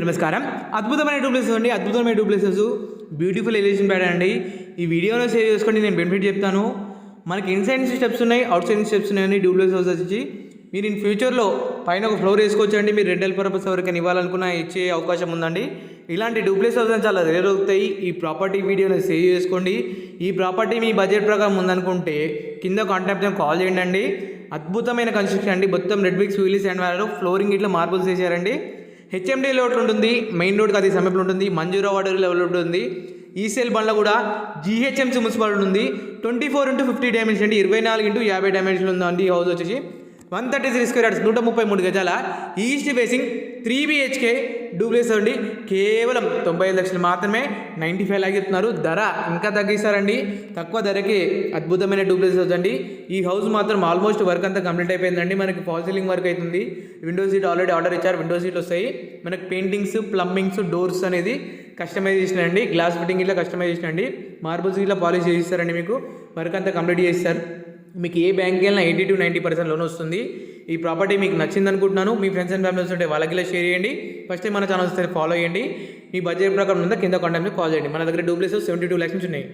నమస్కారం. అద్భుతమైన డూప్లెక్సెస్ అండి. అద్భుతమైన డూప్లెక్సెస్ బ్యూటిఫుల్ ఎలివేషన్ ప్యాడ్ అండి. ఈ వీడియోలో సేవ్ చేసుకోండి. నేను బెనిఫిట్ చెప్తాను. మనకి ఇన్సైడ్ నుంచి స్టెప్స్ ఉన్నాయి, అవుట్ సైడ్ నుంచి స్టెప్స్ ఉన్నాయండి. డూప్లెక్స్ హౌస్ వచ్చి మీరు ఇన్ ఫ్యూచర్లో పైన ఒక ఫ్లోర్ వేసుకోవచ్చండి. మీరు రెంటల్ పర్పస్ ఎవరికైనా ఇవ్వాలనుకున్న ఇచ్చే అవకాశం ఉందండి. ఇలాంటి డూప్లెక్స్ హౌస్ చాలా రేర్ అవుతాయి. ఈ ప్రాపర్టీ వీడియోని సేవ్ చేసుకోండి. ఈ ప్రాపర్టీ మీ బడ్జెట్ ప్రకారం ఉందనుకుంటే కింద కాంటాక్ట్ కాల్ చేయండి అండి. అద్భుతమైన కన్స్ట్రక్షన్ అండి. మొత్తం రెడ్ బ్రిక్స్ వీల్స్ అండ్ వారు ఫ్లోరింగ్ ఇట్లా మార్బుల్స్ వేసారండి. హెచ్ఎండి లెవెల్ ఉంటుంది, మెయిన్ రోడ్కి అది సమీపంలో ఉంటుంది. మంజూరా వాటర్ లెవెల్ ఉంటుంది. ఈసీఎల్ బండ్ల కూడా జీహెచ్ఎంసీ మున్సిపాలిటీ ఉంది. 24x50 డైమెన్షన్ అండి. 24x50 డైమెన్షన్ ఉందండి. ఈ హౌస్ వచ్చేసి 133 స్క్వేర్ యార్డ్స్, 133 గజాల ఈస్ట్ ఫేసింగ్ 3 BHK డూప్లెక్స్ అండి. కేవలం 95 లక్షలు మాత్రమే, 95 లాగా చెప్తున్నారు. ధర ఇంకా తగ్గిస్తారండి. తక్కువ ధరకి అద్భుతమైన డూప్లెక్స్ హౌస్ అండి. ఈ హౌస్ మాత్రం ఆల్మోస్ట్ వర్క్ అంతా కంప్లీట్ అయిపోయిందండి. మనకి ఫాల్ సీలింగ్ వర్క్ అవుతుంది. విండో సీట్ ఆల్రెడీ ఆర్డర్ ఇచ్చారు. విండో సీట్లు వస్తాయి. మనకి పెయింటింగ్స్, ప్లంబింగ్స్, డోర్స్ అనేది కస్టమైజేషన్ అండి. గ్లాస్ ఫిట్టింగ్ ఇట్లా కస్టమైజేషన్ అండి. మార్బుల్స్ ఇట్లా పాలిష్ చేయిస్తారండి. మీకు వర్క్ అంతా కంప్లీట్ చేస్తారు. మీకు ఏ బ్యాంక్కి వెళ్ళినా 80 to 90% లోన్ వస్తుంది. ఈ ప్రాపర్టీ మీకు నచ్చింది అనుకుంటున్నాను. మీ ఫ్రెండ్స్ అండ్ ఫ్యామిలీస్ ఉంటే వాళ్ళకి ఇలా షేర్ చేయండి. ఫస్ట్ టైం మన ఛానల్ వస్తే ఫాలో చేయండి. మీ బడ్జెట్ ప్రకారం ఉందా కింద కాంటాక్ట్ కాల్ చేయండి. మన దగ్గర డూప్లెక్స్ 72 lakhs నుంచి ఉన్నాయి.